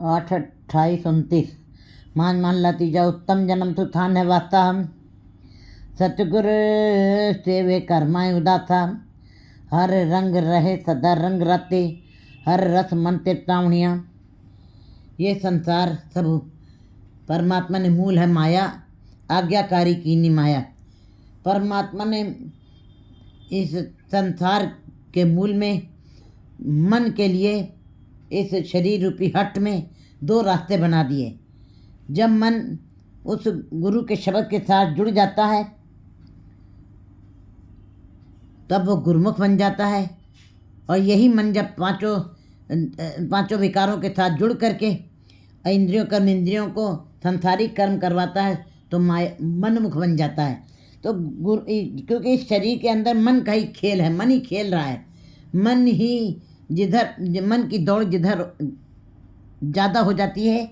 8:28-29 मान ला तीजा उत्तम जन्म तो था न वास्ता सतगुर सेवे कर्माए उदासा हर रंग रहे सदा रंग राते हर रस मन तिरतावणिया। ये संसार सब परमात्मा ने मूल है माया आज्ञाकारी कीनी माया। परमात्मा ने इस संसार के मूल में मन के लिए इस शरीर रूपी हट में 2 रास्ते बना दिए। जब मन उस गुरु के शब्द के साथ जुड़ जाता है तब वो गुरुमुख बन जाता है, और यही मन जब पांचों विकारों के साथ जुड़ करके इंद्रियों कर्म इंद्रियों को संसारिक कर्म करवाता है तो मनमुख बन जाता है। तो क्योंकि इस शरीर के अंदर मन का ही खेल है, मन ही खेल रहा है। मन ही मन की दौड़ जिधर ज़्यादा हो जाती है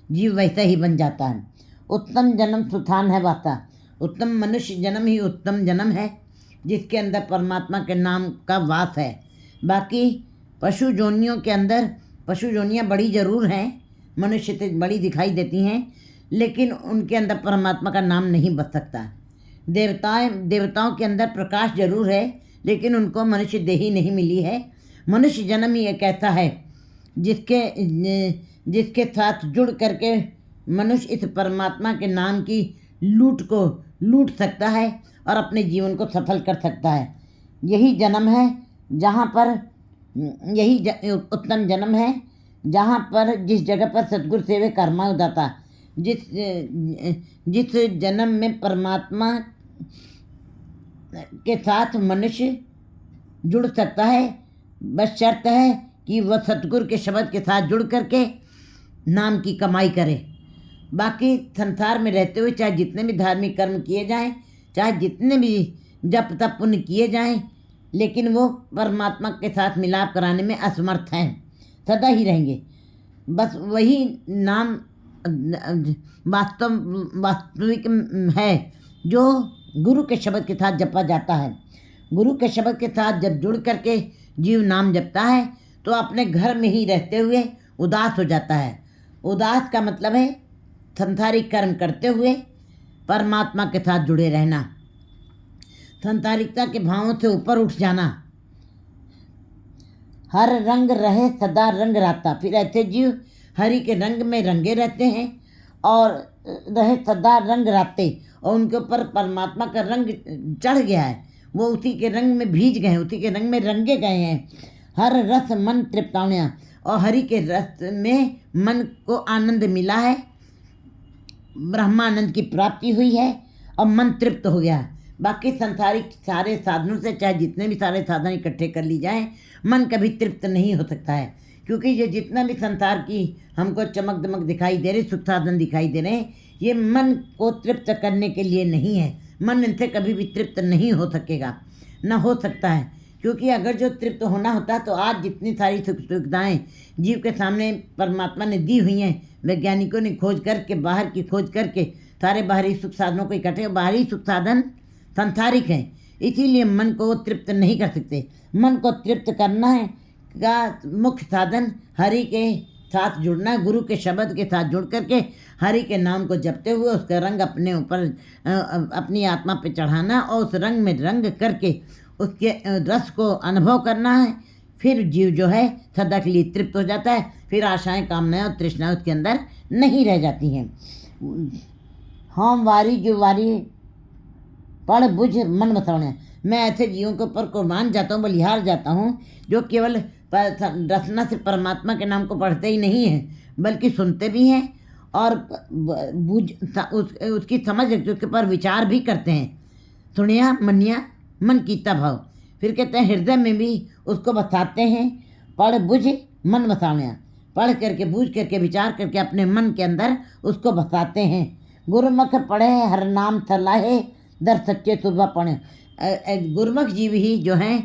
जीव वैसा ही बन जाता है। उत्तम जन्म सुथान है वास्ता। उत्तम मनुष्य जन्म ही उत्तम जन्म है जिसके अंदर परमात्मा के नाम का वास है। बाकी पशु जोनियों के अंदर पशु जोनियाँ बड़ी ज़रूर हैं, मनुष्य से बड़ी दिखाई देती हैं, लेकिन उनके अंदर परमात्मा का नाम नहीं बच सकता। देवताओं के अंदर प्रकाश जरूर है, लेकिन उनको मनुष्य देही नहीं मिली है। मनुष्य जन्म ही एक ऐसा है जिसके साथ जुड़ करके मनुष्य इस परमात्मा के नाम की लूट को लूट सकता है और अपने जीवन को सफल कर सकता है। यही जन्म है जहाँ पर उत्तम जन्म है जहाँ पर जिस जगह पर सतगुरु सेवे कर्मा उदाता। जिस जन्म में परमात्मा के साथ मनुष्य जुड़ सकता है, बस शर्त है कि वह सतगुरु के शब्द के साथ जुड़ करके नाम की कमाई करे। बाकी संसार में रहते हुए चाहे जितने भी धार्मिक कर्म किए जाएं, चाहे जितने भी जप तप पुण्य किए जाएं, लेकिन वो परमात्मा के साथ मिलाप कराने में असमर्थ हैं, सदा ही रहेंगे। बस वही नाम वास्तविक है जो गुरु के शब्द के साथ जपा जाता है। गुरु के शब्द के साथ जब जुड़ करके जीव नाम जपता है तो अपने घर में ही रहते हुए उदास हो जाता है। उदास का मतलब है संसारिक कर्म करते हुए परमात्मा के साथ जुड़े रहना, संसारिकता के भावों से ऊपर उठ जाना। हर रंग रहे सदा रंग राता। फिर ऐसे जीव हरि के रंग में रंगे रहते हैं और रहे सदा रंग राते, और उनके ऊपर परमात्मा का रंग चढ़ गया है, वो उसी के रंग में भीज गए हैं, उसी के रंग में रंगे गए हैं। हर रस मन तृप्तावण्या। और हरि के रस में मन को आनंद मिला है, ब्रह्मानंद की प्राप्ति हुई है और मन तृप्त हो गया। बाकी संसारिक सारे साधनों से चाहे जितने भी सारे साधन इकट्ठे कर ली जाएं, मन कभी तृप्त नहीं हो सकता है। क्योंकि ये जितना भी संसार की हमको चमक दमक दिखाई दे रही, सुख साधन दिखाई दे रहे हैं, ये मन को तृप्त करने के लिए नहीं है। मन इनसे कभी भी तृप्त नहीं हो सकेगा, न हो सकता है। क्योंकि अगर जो तृप्त होना होता तो आज जितनी सारी सुख सुविधाएँ जीव के सामने परमात्मा ने दी हुई हैं, वैज्ञानिकों ने खोज करके बाहर की खोज करके सारे बाहरी सुख साधनों को इकट्ठे, बाहरी सुख साधन सांसारिक हैं, इसीलिए मन को तृप्त नहीं कर सकते। मन को तृप्त करना है का मुख्य साधन हरि के साथ जुड़ना है, गुरु के शब्द के साथ जुड़ करके हरि के नाम को जपते हुए उसका रंग अपने ऊपर अपनी आत्मा पे चढ़ाना और उस रंग में रंग करके उसके रस को अनुभव करना है। फिर जीव जो है सदा के लिए तृप्त हो जाता है, फिर आशाएं कामनाएं और तृष्णाएं उसके अंदर नहीं रह जाती हैं। हम वारी जो वारी पढ़ बुझ मन मसवणे। मैं ऐसे जीवों के ऊपर कुर्बान जाता हूँ, बलिहार जाता हूँ, जो केवल रसना से परमात्मा के नाम को पढ़ते ही नहीं हैं, बल्कि सुनते भी हैं और उसकी समझ उसके ऊपर विचार भी करते हैं। सुनिया मनिया मन कीता भाव। फिर कहते हैं हृदय में भी उसको बसाते हैं। पढ़ बुझ मन बसावण्या। पढ़ करके बूझ करके विचार करके अपने मन के अंदर उसको बसाते हैं। गुरुमुख पढ़े हर नाम सलाहे दर सच्चे सुबह पढ़े। गुरुमुख जीव ही जो हैं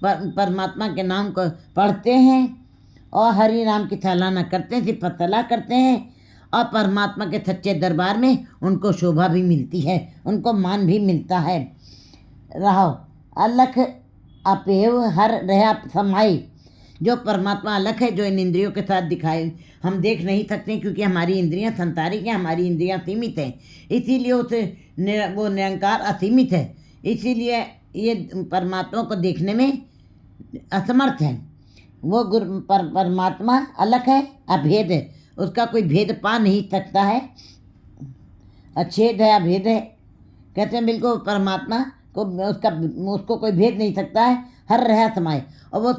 परमात्मा के नाम को पढ़ते हैं और हरि नाम की सराहना करते हैं, सिर्फ सलाह करते हैं, और परमात्मा के सच्चे दरबार में उनको शोभा भी मिलती है, उनको मान भी मिलता है। रहो अलख अपेव हर रहा समाई। जो परमात्मा अलग है, जो इन इंद्रियों के साथ दिखाए हम देख नहीं सकते, क्योंकि हमारी इंद्रियां संसारिक हैं, हमारी इंद्रियां सीमित हैं, इसीलिए वो निरंकार असीमित है, इसीलिए ये परमात्मा को देखने में असमर्थ है। वो परमात्मा अलग है, अभेद है, उसका कोई भेद पा नहीं सकता है, अच्छेद है, अभेद है। कहते हैं बिल्कुल परमात्मा को उसको कोई भेद नहीं सकता है, हर रहा समाये, और वो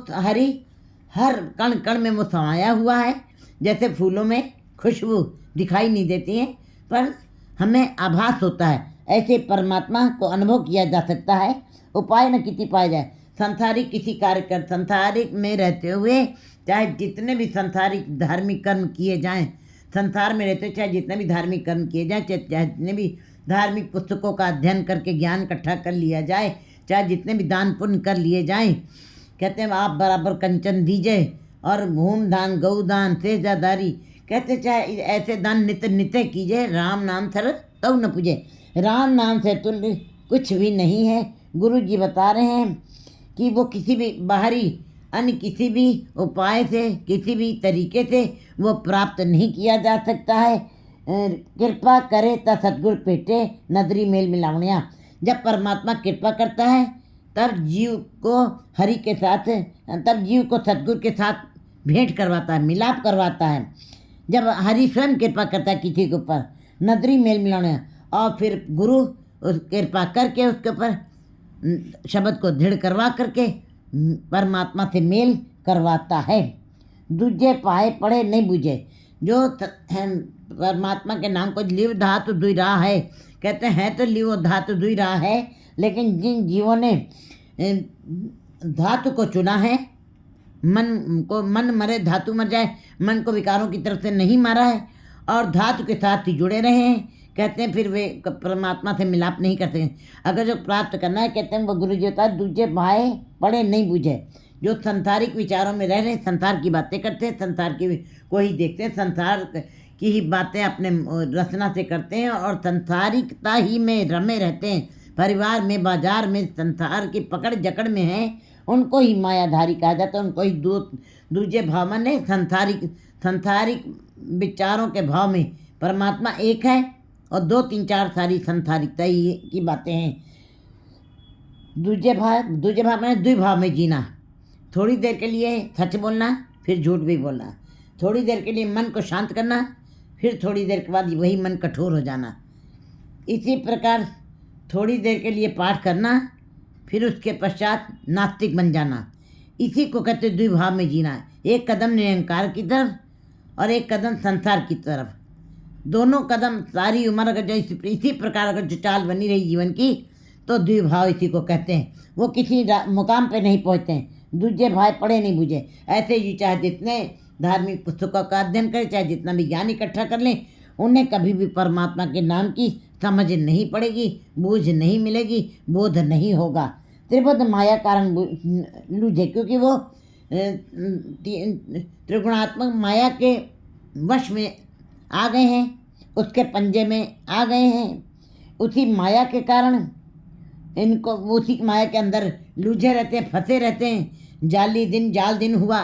हर कण कण में वो समाया हुआ है। जैसे फूलों में खुशबू दिखाई नहीं देती है पर हमें आभास होता है, ऐसे परमात्मा को अनुभव किया जा सकता है। उपाय न किसी पाया जाए, संसारिक किसी कार्य कर, संसारिक में रहते हुए चाहे जितने भी संसारिक धार्मिक कर्म किए जाएं, संसार में रहते चाहे जितने भी धार्मिक कर्म किए जाएं, चाहे जितने भी धार्मिक पुस्तकों का अध्ययन करके ज्ञान इकट्ठा कर लिया जाए, चाहे जितने भी दान पुण्य कर लिए जाएं, कहते हैं आप बराबर कंचन दीजिए और भूम दान, गौ दान, सेजादारी, कहते चाहे ऐसे दान नित्य नित्य कीजिए, राम नाम सर तब न पूजे। राम नाम से तुल्य कुछ भी नहीं है। गुरु जी बता रहे हैं कि वो किसी भी बाहरी अन्य किसी भी उपाय से, किसी भी तरीके से वो प्राप्त नहीं किया जा सकता है। कृपा करे त सतगुर पेटे नदरी मेल मिलावणिया। जब परमात्मा कृपा करता है तब जीव को हरि के साथ, तब जीव को सतगुरु के साथ भेंट करवाता है, मिलाप करवाता है। जब हरि स्वयं कृपा करता है किसी के ऊपर, नदरी मेल मिलावणिया, और फिर गुरु उस कृपा करके उसके ऊपर शब्द को दृढ़ करवा करके परमात्मा से मेल करवाता है। दूजे पाए पड़े नहीं बूझे। जो परमात्मा के नाम को लिव धातु दुई रहा है, कहते हैं तो लिव धातु दुई रहा है, लेकिन जिन जीवों ने धातु को चुना है, मन मरे धातु मर जाए, मन को विकारों की तरफ से नहीं मारा है और धातु के साथ ही जुड़े रहे हैं, कहते हैं फिर वे परमात्मा से मिलाप नहीं करते। अगर जो प्राप्त करना है, कहते हैं वो गुरु जी होता है दूजे भाई पड़े नहीं बूझे। जो संसारिक विचारों में रह रहे, संसार की बातें करते हैं, संसार की को ही देखते हैं, संसार की ही बातें अपने रचना से करते हैं और संसारिकता ही में रमे रहते हैं, परिवार में, बाजार में संसार की पकड़ जकड़ में हैं, उनको ही मायाधारी कहा जाता है। उनको ही दूजे भाव माने संसारिक विचारों के भाव में परमात्मा एक है और 2 3 4 सारी संसारिकता ही की बातें हैं। दूजे भाव माने द्विभाव में जीना, थोड़ी देर के लिए सच बोलना, फिर झूठ भी बोलना, थोड़ी देर के लिए मन को शांत करना, फिर थोड़ी देर के बाद वही मन कठोर हो जाना। इसी प्रकार थोड़ी देर के लिए पाठ करना, फिर उसके पश्चात नास्तिक बन जाना, इसी को कहते द्विभाव में जीना। एक कदम निरंकार की तरफ और एक कदम संसार की तरफ, दोनों कदम सारी उम्र अगर जो इसी प्रकार अगर जो चाल बनी रही जीवन की, तो द्विभाव इसी को कहते हैं। वो किसी मुकाम पे नहीं पहुँचते हैं, दूजे भाई पढ़े नहीं बूझे। ऐसे ही चाहे जितने धार्मिक पुस्तकों का अध्ययन करें, चाहे जितना भी ज्ञान इकट्ठा कर लें, उन्हें कभी भी परमात्मा के नाम की समझ नहीं पड़ेगी, बूझ नहीं मिलेगी, बोध नहीं होगा। त्रिपद माया कारण लूझे, क्योंकि वो त्रिगुणात्मक माया के वश में आ गए हैं, उसके पंजे में आ गए हैं। उसी माया के कारण इनको उसी माया के अंदर लूझे रहते हैं, फंसे रहते हैं। जाल दिन हुआ,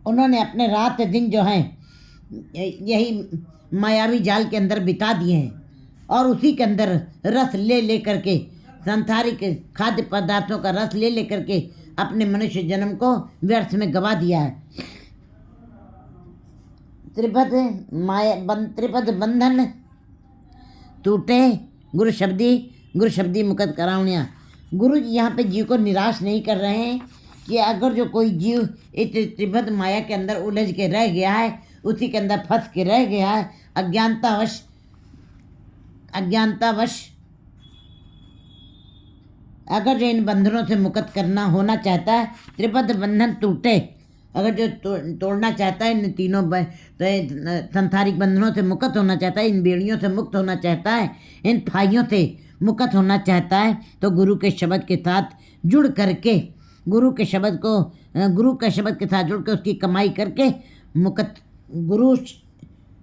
उन्होंने अपने रात दिन जो हैं यही मायावी जाल के अंदर बिता दिए हैं और उसी के अंदर रस ले करके, सांसारिक खाद्य पदार्थों का रस ले करके अपने मनुष्य जन्म को व्यर्थ में गवा दिया है। त्रिपद बंधन टूटे, गुरु शब्दी मुकद करावणिया। गुरु यहाँ पे जीव को निराश नहीं कर रहे हैं कि अगर जो कोई जीव इस त्रिपद माया के अंदर उलझ के रह गया है, उसी के अंदर फंस के रह गया है, अज्ञानतावश अगर जो इन बंधनों से मुक्त करना होना चाहता है, त्रिपद बंधन टूटे, अगर जो तोड़ना चाहता है, इन तीनों संसारिक बंधनों से मुक्त होना चाहता है, इन बेड़ियों से मुक्त होना चाहता है, इन फाइयों से मुक्त होना चाहता है, तो गुरु के शब्द के साथ जुड़ करके, गुरु के शब्द के साथ जुड़ कर उसकी कमाई करके मुक्त, गुरु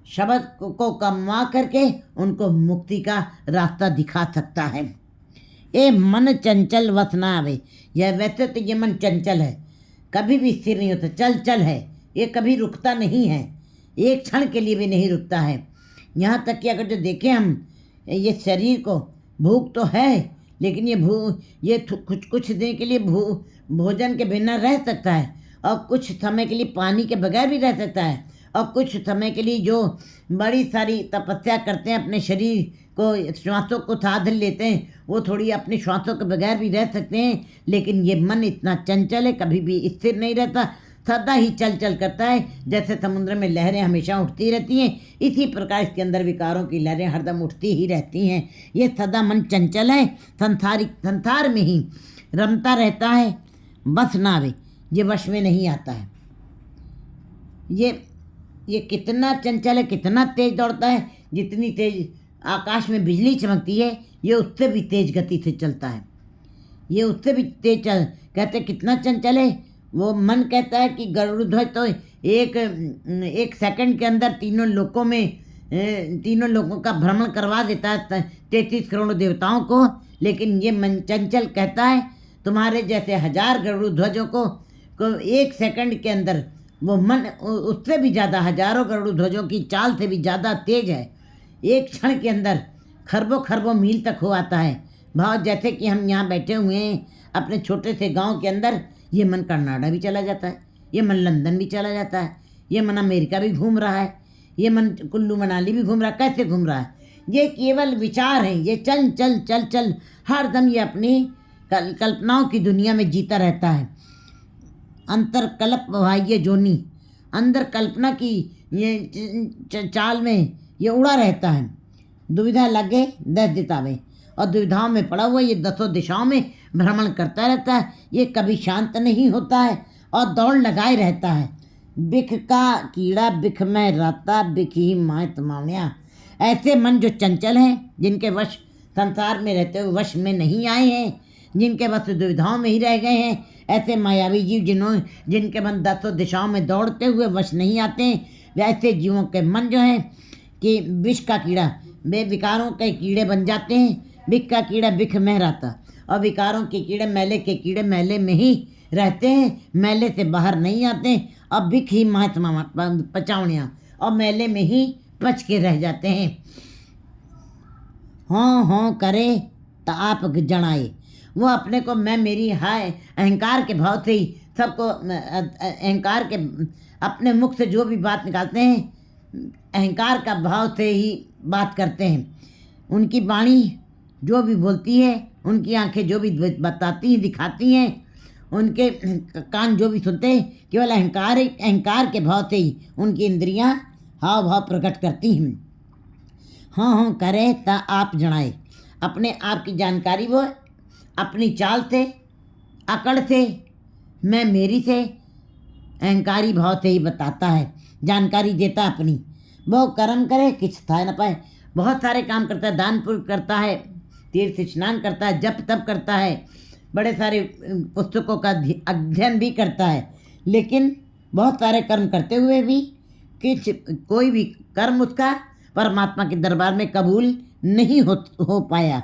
शब्द को कमा करके उनको मुक्ति का रास्ता दिखा सकता है। ए मन चंचल वस ना आवे। यह वैसे तो ये मन चंचल है, कभी भी स्थिर नहीं होता, चल चल है, ये कभी रुकता नहीं है, एक क्षण के लिए भी नहीं रुकता है। यहाँ तक कि अगर जो देखें हम ये शरीर को, भूख तो है, लेकिन ये कुछ देर के लिए भोजन के बिना रह सकता है, और कुछ समय के लिए पानी के बगैर भी रह सकता है, और कुछ समय के लिए जो बड़ी सारी तपस्या करते हैं, अपने शरीर को, श्वासों को साध लेते हैं, वो थोड़ी अपने श्वासों के बगैर भी रह सकते हैं। लेकिन ये मन इतना चंचल है, कभी भी स्थिर नहीं रहता, सदा ही चल चल करता है। जैसे समुद्र में लहरें हमेशा उठती रहती हैं, इसी प्रकार इसके अंदर विकारों की लहरें हरदम उठती ही रहती हैं। ये सदा मन चंचल है, संसार में ही रमता रहता है, बस ना आवे, ये वश में नहीं आता है। ये कितना चंचल है, कितना तेज दौड़ता है, जितनी तेज आकाश में बिजली चमकती है, ये उससे भी तेज गति से चलता है, ये उससे भी तेज कहते कितना चंचल है। वो मन कहता है कि गरुड़ ध्वज तो एक सेकंड के अंदर तीनों लोकों का भ्रमण करवा देता है, 33 करोड़ देवताओं को। लेकिन ये मन चंचल कहता है तुम्हारे जैसे 1000 गरुड़ ध्वजों को एक सेकंड के अंदर, वो मन उससे भी ज़्यादा, हजारों गरुड़ ध्वजों की चाल से भी ज़्यादा तेज है। एक क्षण के अंदर खरबों खरबों मील तक हो आता है भाव। जैसे कि हम यहाँ बैठे हुए हैं अपने छोटे से गांव के अंदर, ये मन कनाडा भी चला जाता है, ये मन लंदन भी चला जाता है, ये मन अमेरिका भी घूम रहा है, ये मन कुल्लू मनाली भी घूम रहा है। कैसे घूम रहा है? ये केवल विचार हैं, ये चल चल चल चल हर दम ये अपनी कल्पनाओं की दुनिया में जीता रहता है। अंतरकल्प बाह्य जोनी, अंदर कल्पना की ये चाल में ये उड़ा रहता है। दुविधा लगे 10 दितावे, और दुविधाओं में पड़ा हुआ ये 10 दिशाओं में भ्रमण करता रहता है। ये कभी शांत नहीं होता है और दौड़ लगाए रहता है। बिख का कीड़ा बिख में रहता, बिख ही माय तमावनिया। ऐसे मन जो चंचल हैं, जिनके वश संसार में रहते हुए वश में नहीं आए हैं, जिनके बस दुविधाओं में ही रह गए हैं, ऐसे मायावी जीव जिनके मन 10 दिशाओं में दौड़ते हुए वश नहीं आते, वैसे जीवों के मन जो है कि विष का कीड़ा, वे विकारों के कीड़े बन जाते हैं। बिख का कीड़ा बिख में रहता, और विकारों के कीड़े, मैले के कीड़े मैले में ही रहते हैं, मैले से बाहर नहीं आते। और बिख ही महात्मा पचावनिया, और मैले में ही पच के रह जाते हैं। हों करे तो आप जनाए, वो अपने को मैं मेरी हाय अहंकार के भाव से ही सबको, अहंकार के अपने मुख से जो भी बात निकालते हैं, अहंकार का भाव से ही बात करते हैं। उनकी वाणी जो भी बोलती है, उनकी आंखें जो भी बताती हैं, दिखाती हैं, उनके कान जो भी सुनते हैं, केवल अहंकार के भाव से ही उनकी इंद्रियां हाव भाव प्रकट करती हैं। हाँ करे ता आप जनाए, अपने आप की जानकारी वो अपनी चाल से, अकड़ से, मैं मेरी से, अहंकारी भाव से ही बताता है, जानकारी देता अपनी। वो कर्म करे किछ था न पाए, बहुत सारे काम करता है, दान पुण्य करता है, तीर्थ स्नान करता है, जप तप करता है, बड़े सारे पुस्तकों का अध्ययन भी करता है, लेकिन बहुत सारे कर्म करते हुए भी कोई भी कर्म उसका परमात्मा के दरबार में कबूल नहीं हो पाया,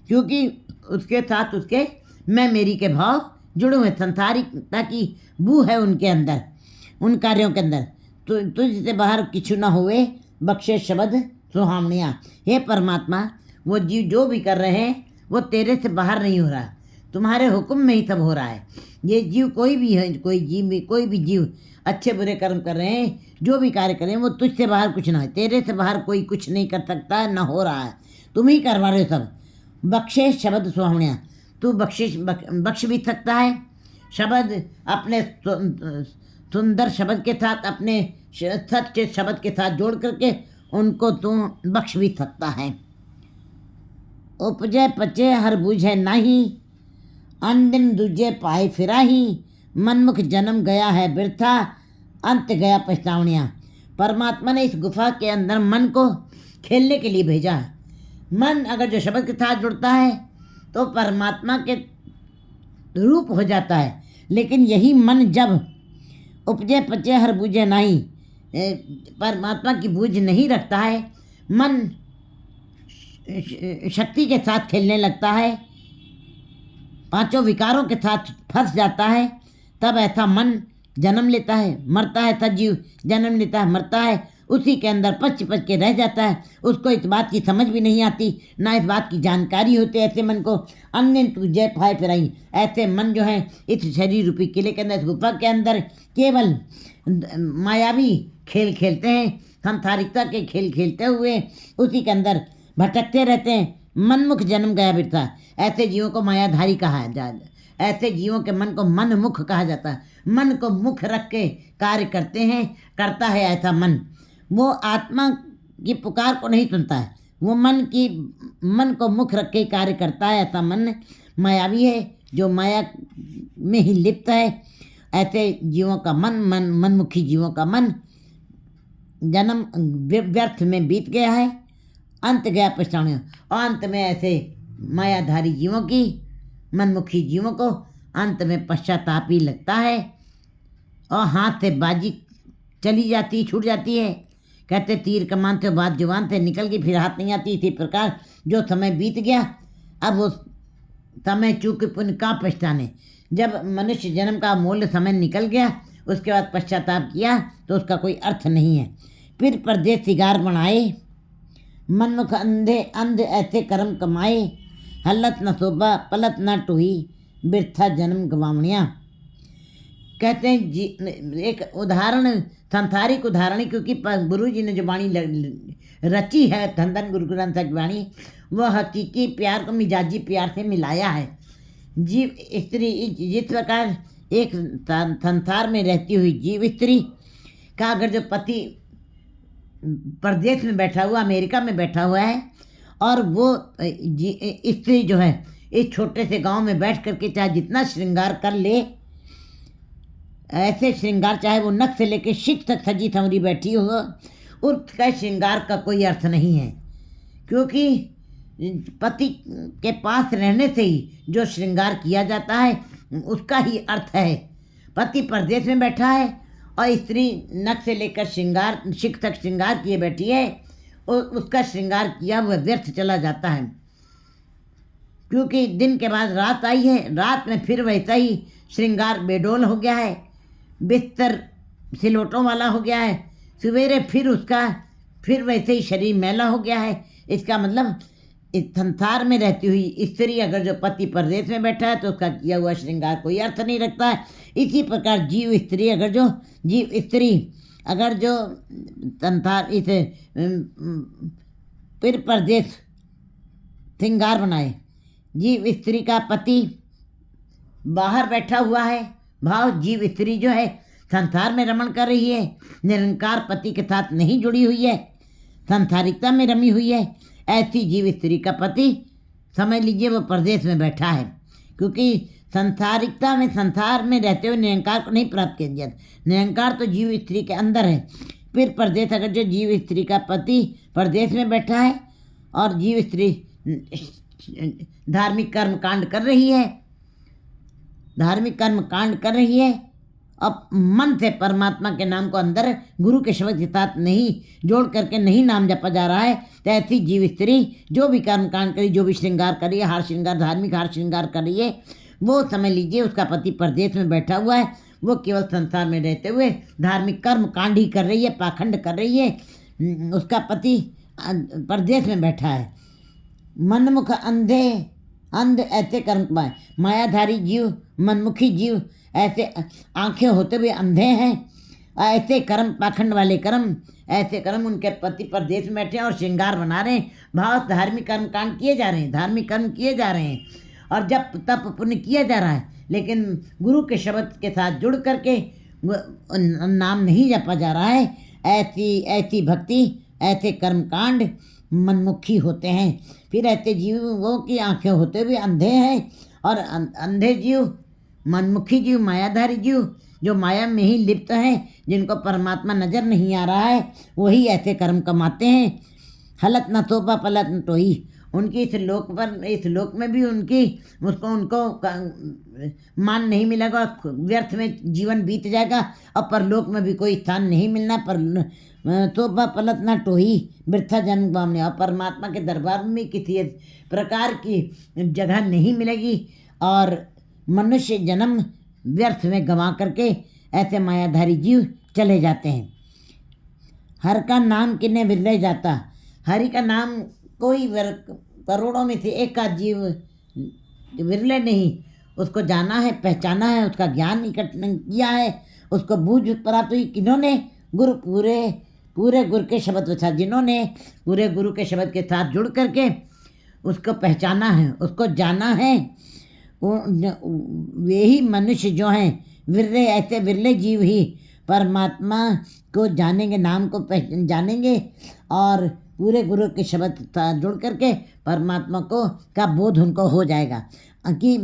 क्योंकि उसके साथ उसके मैं मेरी के भाव जुड़े हुए, संसारिकता की बू है उनके अंदर, उन कार्यों के अंदर। तो तुझसे बाहर किछु ना हुए, बख्शे शब्द सुहावनिया। हे परमात्मा, वो जीव जो भी कर रहे हैं वो तेरे से बाहर नहीं हो रहा, तुम्हारे हुक्म में ही सब हो रहा है। ये जीव कोई भी है, कोई भी जीव अच्छे बुरे कर्म कर रहे हैं, जो भी कार्य कर रहे हैं, वो तुझसे बाहर कुछ ना है, तेरे से बाहर कोई कुछ नहीं कर सकता है, ना हो रहा है, तुम ही करवा रहे हो सब। बख्शे शब्द सुहावनिया, तू बख्श भी सकता है शब्द, अपने सुंदर शब्द के साथ, अपने सच्चे शब्द के साथ जोड़ करके उनको तू बख्श भी सकता है। उपजे पचे हर बूझे नाही, अन दिन दूजे पाए फिराही, मनमुख जन्म गया है बिरथा, अंत गया पछतावनिया। परमात्मा ने इस गुफा के अंदर मन को खेलने के लिए भेजा है। मन अगर जो शब्द के साथ जुड़ता है तो परमात्मा के रूप हो जाता है, लेकिन यही मन जब उपजे पचे हर बूझे नहीं, परमात्मा की बूझ नहीं रखता है, मन शक्ति के साथ खेलने लगता है, पांचों विकारों के साथ फंस जाता है, तब ऐसा मन जन्म लेता है, मरता है। ऐसा जीव जन्म लेता है, मरता है, उसी के अंदर पच पच के रह जाता है। उसको इस बात की समझ भी नहीं आती, ना इस बात की जानकारी होती। ऐसे मन को अन्य जय फाय फिराई। ऐसे मन जो है इस शरीर रूपी किले के अंदर, इस गुफा के अंदर केवल मायावी खेल खेलते हैं, सांसारिकता के खेल खेलते हुए उसी के अंदर भटकते रहते हैं। मनमुख जन्म गया बिरथा। ऐसे जीवों को मायाधारी कहा जाता, ऐसे जीवों के मन को मन मुख कहा जाता है। मन को मुख रख के कार्य करते हैं, करता है ऐसा मन। वो आत्मा की पुकार को नहीं सुनता है, वो मन को मुख रख के कार्य करता है। ऐसा मन मायावी है, जो माया में ही लिप्त है। ऐसे जीवों का मनमुखी जीवों का मन जन्म व्यर्थ में बीत गया है, अंत गया पछताने। और अंत में ऐसे मायाधारी जीवों की, मनमुखी जीवों को अंत में पश्चाताप ही लगता है और हाथ से बाजी चली जाती, छूट जाती है। कहते तीर कमान से बात जुबान से निकल गई, फिर हाथ नहीं आती। इसी प्रकार जो समय बीत गया, अब वो समय चूक पुण्य का पछताने। जब मनुष्य जन्म का अमूल्य समय निकल गया, उसके बाद पश्चाताप किया तो उसका कोई अर्थ नहीं है। फिर परदेश सिगार बनाए, मनमुख अंधे अंध ऐसे कर्म कमाए। हलत न शोभा पलत न टूही, बिरथा जन्म गवावणिया। कहते हैं जी, एक उदाहरण, सांसारिक उदाहरण, क्योंकि गुरु जी ने जो वाणी रची है, धन धन गुरु ग्रंथ साहिब की वाणी, वह हकीकी प्यार को मिजाजी प्यार से मिलाया है। जीव स्त्री, जिस प्रकार एक संसार में रहती हुई जीव स्त्री का अगर जो पति परदेश में बैठा हुआ, अमेरिका में बैठा हुआ है, और वो स्त्री जो है इस छोटे से गांव में बैठ करके चाहे जितना श्रृंगार कर ले, ऐसे श्रृंगार चाहे वो नख से लेके शिख तक सजी संवरी बैठी हो, उसका श्रृंगार का कोई अर्थ नहीं है। क्योंकि पति के पास रहने से ही जो श्रृंगार किया जाता है उसका ही अर्थ है। पति परदेश में बैठा है और स्त्री नख से लेकर श्रृंगार शिख तक श्रृंगार किए बैठी है, और उसका श्रृंगार किया हुआ व्यर्थ चला जाता है। क्योंकि दिन के बाद रात आई है, रात में फिर वैसा ही श्रृंगार बेडोल हो गया है, बिस्तर सिलोटों वाला हो गया है। सवेरे फिर वैसे ही शरीर मैला हो गया है। इसका मतलब इस संसार में रहती हुई स्त्री अगर जो पति परदेश में बैठा है तो उसका किया हुआ श्रृंगार कोई अर्थ नहीं रखता है। इसी प्रकार जीव स्त्री अगर जो संसार इस फिर परदेश श्रृंगार बनाए, जीव स्त्री का पति बाहर बैठा हुआ है, भाव जीव स्त्री जो है संसार में रमण कर रही है, निरंकार पति के साथ नहीं जुड़ी हुई है, संसारिकता में रमी हुई है। ऐसी जीव स्त्री का पति समझ लीजिए वो परदेश में बैठा है। क्योंकि संसारिकता में, संसार में रहते हुए निरंकार को नहीं प्राप्त किया जाता। निरंकार तो जीव स्त्री के अंदर है। फिर परदेश अगर जो जीव स्त्री का पति परदेश में बैठा है और जीव स्त्री धार्मिक कर्म कांड कर रही है, अब मन से परमात्मा के नाम को अंदर गुरु के शब्द के साथ नहीं जोड़ करके नहीं नाम जपा जा रहा है, तो ऐसी जीव स्त्री जो भी कर्म कांड करी, जो भी श्रृंगार करी है, हार श्रृंगार, धार्मिक हार श्रृंगार कर रही है, वो समझ लीजिए उसका पति परदेश में बैठा हुआ है। वो केवल संसार में रहते हुए धार्मिक कर्म कांड ही कर रही है, पाखंड कर रही है। उसका पति परदेश में बैठा है। मनमुख अंध ऐसे कर्म कमाए। मायाधारी जीव, मनमुखी जीव ऐसे आंखें होते हुए अंधे हैं। ऐसे कर्म, पाखंड वाले कर्म, ऐसे कर्म उनके पति परदेश में बैठे हैं और श्रृंगार बना रहे हैं। भाव धार्मिक कर्म कांड किए जा रहे हैं, धार्मिक कर्म किए जा रहे हैं और जब तप पुण्य किया जा रहा है, लेकिन गुरु के शब्द के साथ जुड़ करके नाम नहीं जपा जा रहा है। ऐसी भक्ति, ऐसे कर्म कांड मनमुखी होते हैं। फिर ऐसे जीवों की आंखें होते हुए अंधे हैं और अंधे जीव, मनमुखी जीव, मायाधारी जीव जो माया में ही लिप्त हैं, जिनको परमात्मा नजर नहीं आ रहा है, वही ऐसे कर्म कमाते हैं। हलत न तोपा पलत न टोही। उनकी इस लोक में भी उनको मान नहीं मिलेगा, व्यर्थ में जीवन बीत जाएगा और परलोक में भी कोई स्थान नहीं मिलना। पर तोपा पलत ना टोही, वृथा जन्म गवाने। और परमात्मा के दरबार में किसी प्रकार की जगह नहीं मिलेगी और मनुष्य जन्म व्यर्थ में गंवा करके ऐसे मायाधारी जीव चले जाते हैं। हर का नाम किन्ने विरले जाता, हरि का नाम कोई करोड़ों में से एक का जीव विरले नहीं, उसको जाना है, पहचाना है, उसका ज्ञान इकट्ठा किया है, उसको बूझ प्राप्त हुई किन्होंने, गुरु पूरे गुरु के शब्द के साथ, जिन्होंने पूरे गुरु के शब्द के साथ जुड़ करके उसको पहचाना है, उसको जाना है, वे ही मनुष्य जो हैं विरले, ऐसे विरले जीव ही परमात्मा को जानेंगे, नाम को जानेंगे और पूरे गुरु के शब्द के साथ जुड़ करके परमात्मा को का बोध उनको हो जाएगा कि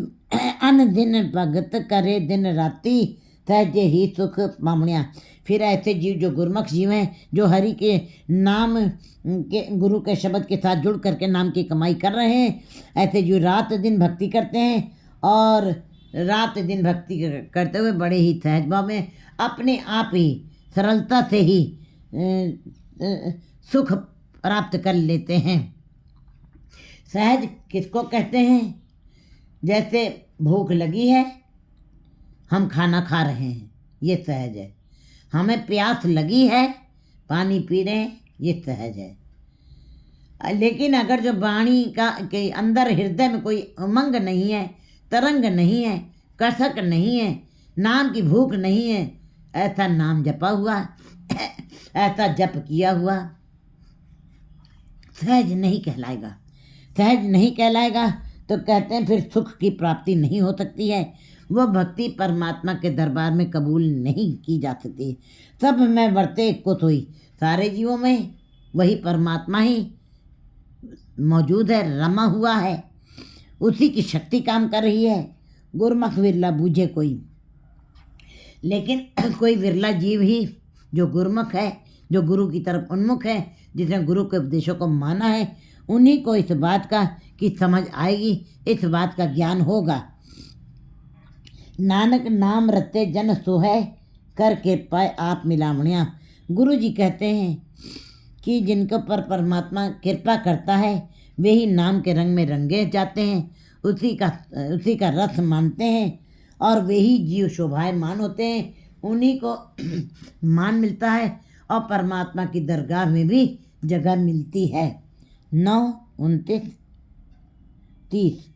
अन दिन भगत करे दिन राति सहजे ही सुख मामणिया। फिर ऐसे जीव जो गुरमुख जीव हैं, जो हरि के नाम के गुरु के शब्द के साथ जुड़ करके नाम की कमाई कर रहे हैं, ऐसे जीव रात दिन भक्ति करते हैं और रात दिन भक्ति करते हुए बड़े ही सहज भाव में अपने आप ही सरलता से ही सुख प्राप्त कर लेते हैं। सहज किसको कहते हैं? जैसे भूख लगी है, हम खाना खा रहे हैं, ये सहज है। हमें प्यास लगी है, पानी पी रहे हैं, ये सहज है। लेकिन अगर जो वाणी के अंदर हृदय में कोई उमंग नहीं है, तरंग नहीं है, कसक नहीं है, नाम की भूख नहीं है, ऐसा नाम जपा हुआ, ऐसा जप किया हुआ, सहज नहीं कहलाएगा। सहज नहीं कहलाएगा तो कहते हैं फिर सुख की प्राप्ति नहीं हो सकती है। वह भक्ति परमात्मा के दरबार में कबूल नहीं की जा सकती। सब में वर्ते एक को सोई, सारे जीवों में वही परमात्मा ही मौजूद है, रमा हुआ है, उसी की शक्ति काम कर रही है। गुरमुख विरला बूझे कोई, लेकिन कोई विरला जीव ही जो गुरमुख है, जो गुरु की तरफ उन्मुख है, जिसने गुरु के उपदेशों को माना है, उन्हीं को इस बात का की समझ आएगी, इस बात का ज्ञान होगा। नानक नाम रते जन सोहै, कर कृपा आप मिलावणिया। गुरु जी कहते हैं कि जिनके पर परमात्मा कृपा करता है वे ही नाम के रंग में रंगे जाते हैं, उसी का रस मानते हैं और वे ही जीव शोभायमान होते हैं, उन्हीं को मान मिलता है और परमात्मा की दरगाह में भी जगह मिलती है। 9, 29, 30